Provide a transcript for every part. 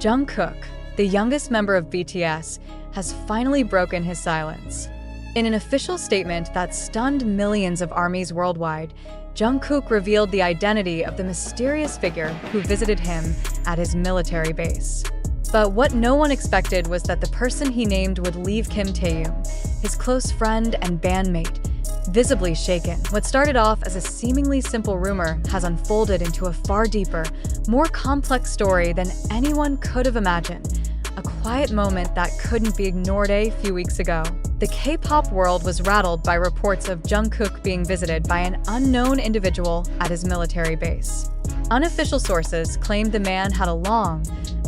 Jungkook, the youngest member of BTS, has finally broken his silence. In an official statement that stunned millions of ARMYs worldwide, Jungkook revealed the identity of the mysterious figure who visited him at his military base. But what no one expected was that the person he named would leave Taehyung, his close friend and bandmate, visibly shaken. What started off as a seemingly simple rumor has unfolded into a far deeper, more complex story than anyone could have imagined. A quiet moment that couldn't be ignored a few weeks ago. The K-pop world was rattled by reports of Jungkook being visited by an unknown individual at his military base. Unofficial sources claimed the man had a long,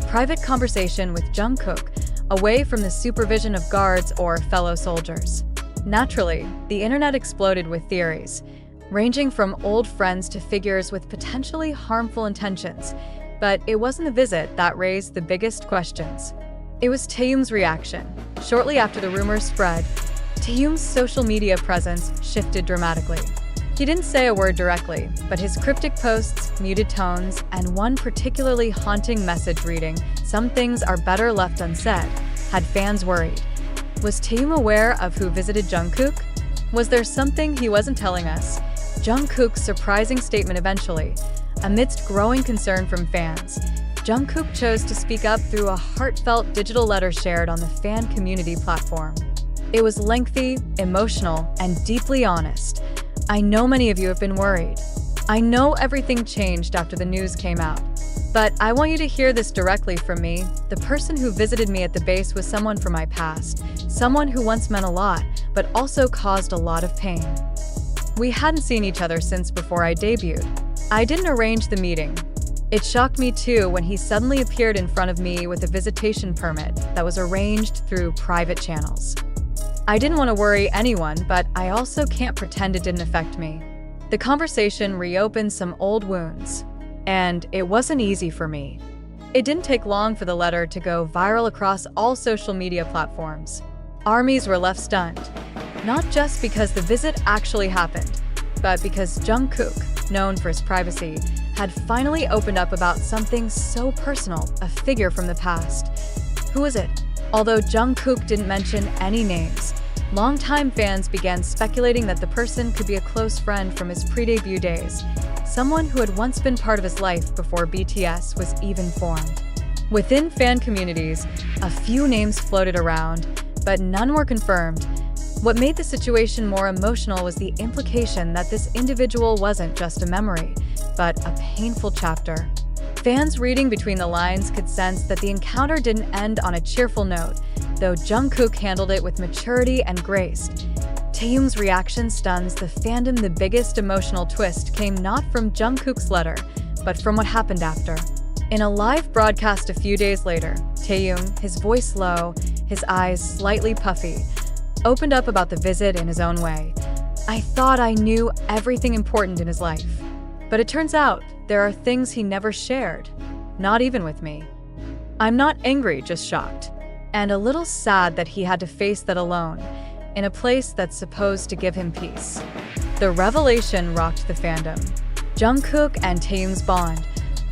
private conversation with Jungkook, away from the supervision of guards or fellow soldiers. Naturally, the internet exploded with theories, ranging from old friends to figures with potentially harmful intentions. But it wasn't the visit that raised the biggest questions. It was Taehyung's reaction. Shortly after the rumors spread, Taehyung's social media presence shifted dramatically. He didn't say a word directly, but his cryptic posts, muted tones, and one particularly haunting message reading, "Some things are better left unsaid," had fans worried. Was Taehyung aware of who visited Jungkook? Was there something he wasn't telling us? Jungkook's surprising statement eventually. Amidst growing concern from fans, Jungkook chose to speak up through a heartfelt digital letter shared on the fan community platform. It was lengthy, emotional, and deeply honest. "I know many of you have been worried. I know everything changed after the news came out. But I want you to hear this directly from me. The person who visited me at the base was someone from my past, someone who once meant a lot, but also caused a lot of pain. We hadn't seen each other since before I debuted. I didn't arrange the meeting. It shocked me too when he suddenly appeared in front of me with a visitation permit that was arranged through private channels. I didn't want to worry anyone, but I also can't pretend it didn't affect me." The conversation reopened some old wounds, and it wasn't easy for me. It didn't take long for the letter to go viral across all social media platforms. ARMYs were left stunned, not just because the visit actually happened, but because Jungkook, known for his privacy, had finally opened up about something so personal, a figure from the past. Who was it? Although Jungkook didn't mention any names, longtime fans began speculating that the person could be a close friend from his pre-debut days, someone who had once been part of his life before BTS was even formed. Within fan communities, a few names floated around, but none were confirmed. What made the situation more emotional was the implication that this individual wasn't just a memory, but a painful chapter. Fans reading between the lines could sense that the encounter didn't end on a cheerful note, though Jungkook handled it with maturity and grace. Taehyung's reaction stuns the fandom. The biggest emotional twist came not from Jungkook's letter, but from what happened after. In a live broadcast a few days later, Taehyung, his voice low, his eyes slightly puffy, opened up about the visit in his own way. "I thought I knew everything important in his life. But it turns out there are things he never shared, not even with me. I'm not angry, just shocked, and a little sad that he had to face that alone, in a place that's supposed to give him peace." The revelation rocked the fandom. Jungkook and Taehyung's bond,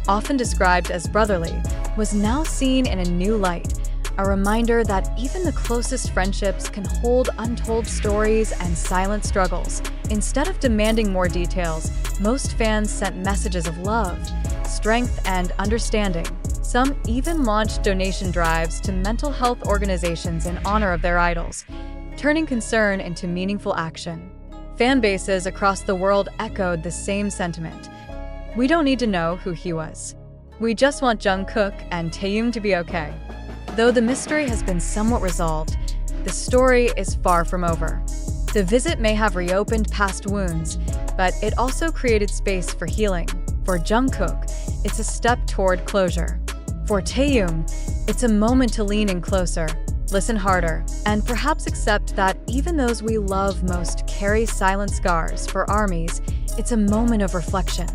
often described as brotherly, was now seen in a new light, a reminder that even the closest friendships can hold untold stories and silent struggles. Instead of demanding more details, most fans sent messages of love, strength, and understanding. Some even launched donation drives to mental health organizations in honor of their idols, turning concern into meaningful action. Fan bases across the world echoed the same sentiment. "We don't need to know who he was. We just want Jungkook and Taehyung to be okay." Though the mystery has been somewhat resolved, the story is far from over. The visit may have reopened past wounds, but it also created space for healing. For Jungkook, it's a step toward closure. For Taehyung, it's a moment to lean in closer, listen harder, and perhaps accept that even those we love most carry silent scars. For ARMYs, it's a moment of reflection,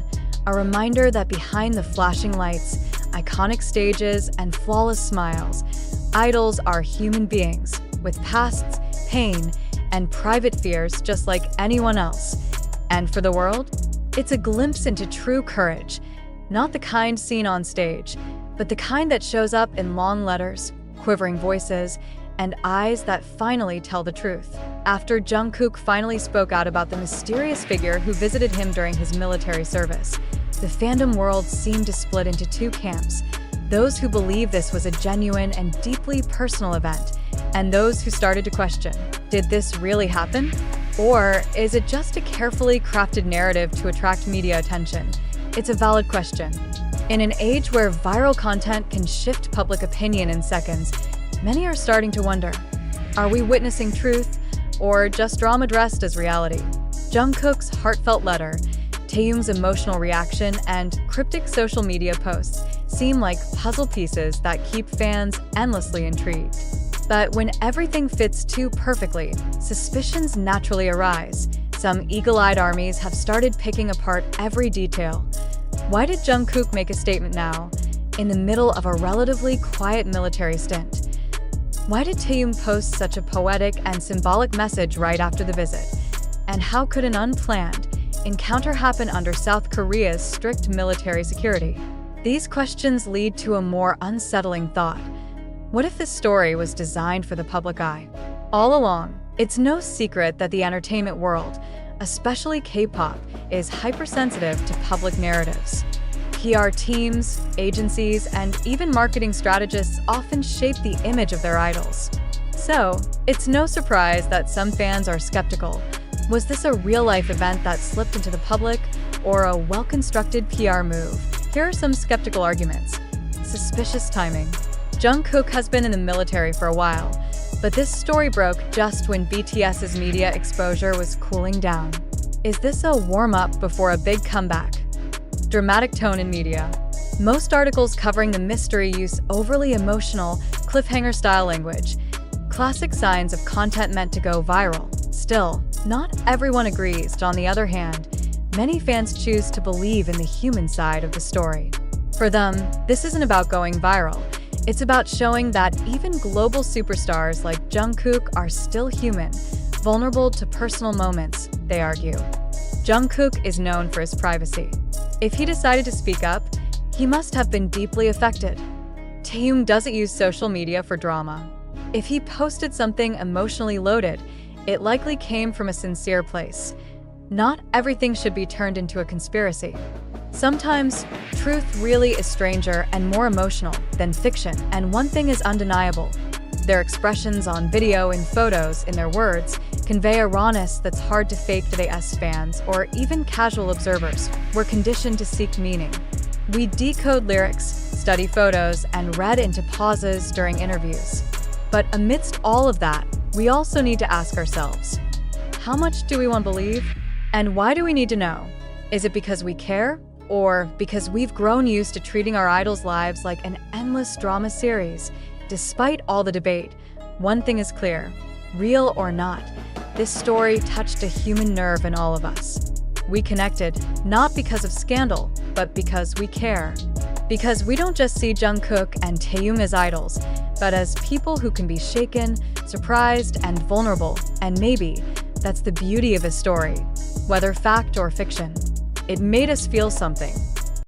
a reminder that behind the flashing lights, iconic stages, and flawless smiles, idols are human beings with pasts, pain, and private fears just like anyone else. And for the world, it's a glimpse into true courage, not the kind seen on stage, but the kind that shows up in long letters, quivering voices, and eyes that finally tell the truth. After Jungkook finally spoke out about the mysterious figure who visited him during his military service, the fandom world seemed to split into two camps: those who believe this was a genuine and deeply personal event, and those who started to question, did this really happen? Or is it just a carefully crafted narrative to attract media attention? It's a valid question. In an age where viral content can shift public opinion in seconds, many are starting to wonder, are we witnessing truth or just drama dressed as reality? Jungkook's heartfelt letter, Taehyung's emotional reaction, and cryptic social media posts seem like puzzle pieces that keep fans endlessly intrigued. But when everything fits too perfectly, suspicions naturally arise. Some eagle-eyed armies have started picking apart every detail. Why did Jungkook make a statement now, in the middle of a relatively quiet military stint? Why did Taehyung post such a poetic and symbolic message right after the visit? And how could an unplanned encounter happen under South Korea's strict military security? These questions lead to a more unsettling thought. What if this story was designed for the public eye? All along, it's no secret that the entertainment world, especially K-pop, is hypersensitive to public narratives. PR teams, agencies, and even marketing strategists often shape the image of their idols. So, it's no surprise that some fans are skeptical. Was this a real-life event that slipped into the public, or a well-constructed PR move? Here are some skeptical arguments. Suspicious timing. Jungkook has been in the military for a while, but this story broke just when BTS's media exposure was cooling down. Is this a warm-up before a big comeback? Dramatic tone in media. Most articles covering the mystery use overly emotional, cliffhanger-style language, classic signs of content meant to go viral. Still, not everyone agrees. On the other hand, many fans choose to believe in the human side of the story. For them, this isn't about going viral. It's about showing that even global superstars like Jungkook are still human, vulnerable to personal moments, they argue. Jungkook is known for his privacy. If he decided to speak up, he must have been deeply affected. Taehyung doesn't use social media for drama. If he posted something emotionally loaded, it likely came from a sincere place. Not everything should be turned into a conspiracy. Sometimes, truth really is stranger and more emotional than fiction, and one thing is undeniable. Their expressions on video and photos, in their words, convey a rawness that's hard to fake to the fans or even casual observers. We're conditioned to seek meaning. We decode lyrics, study photos, and read into pauses during interviews. But amidst all of that, we also need to ask ourselves, how much do we want to believe? And why do we need to know? Is it because we care? Or because we've grown used to treating our idols' lives like an endless drama series? Despite all the debate, one thing is clear: real or not, this story touched a human nerve in all of us. We connected, not because of scandal, but because we care. Because we don't just see Jungkook and Taehyung as idols, but as people who can be shaken, surprised, and vulnerable. And maybe that's the beauty of a story, whether fact or fiction. It made us feel something.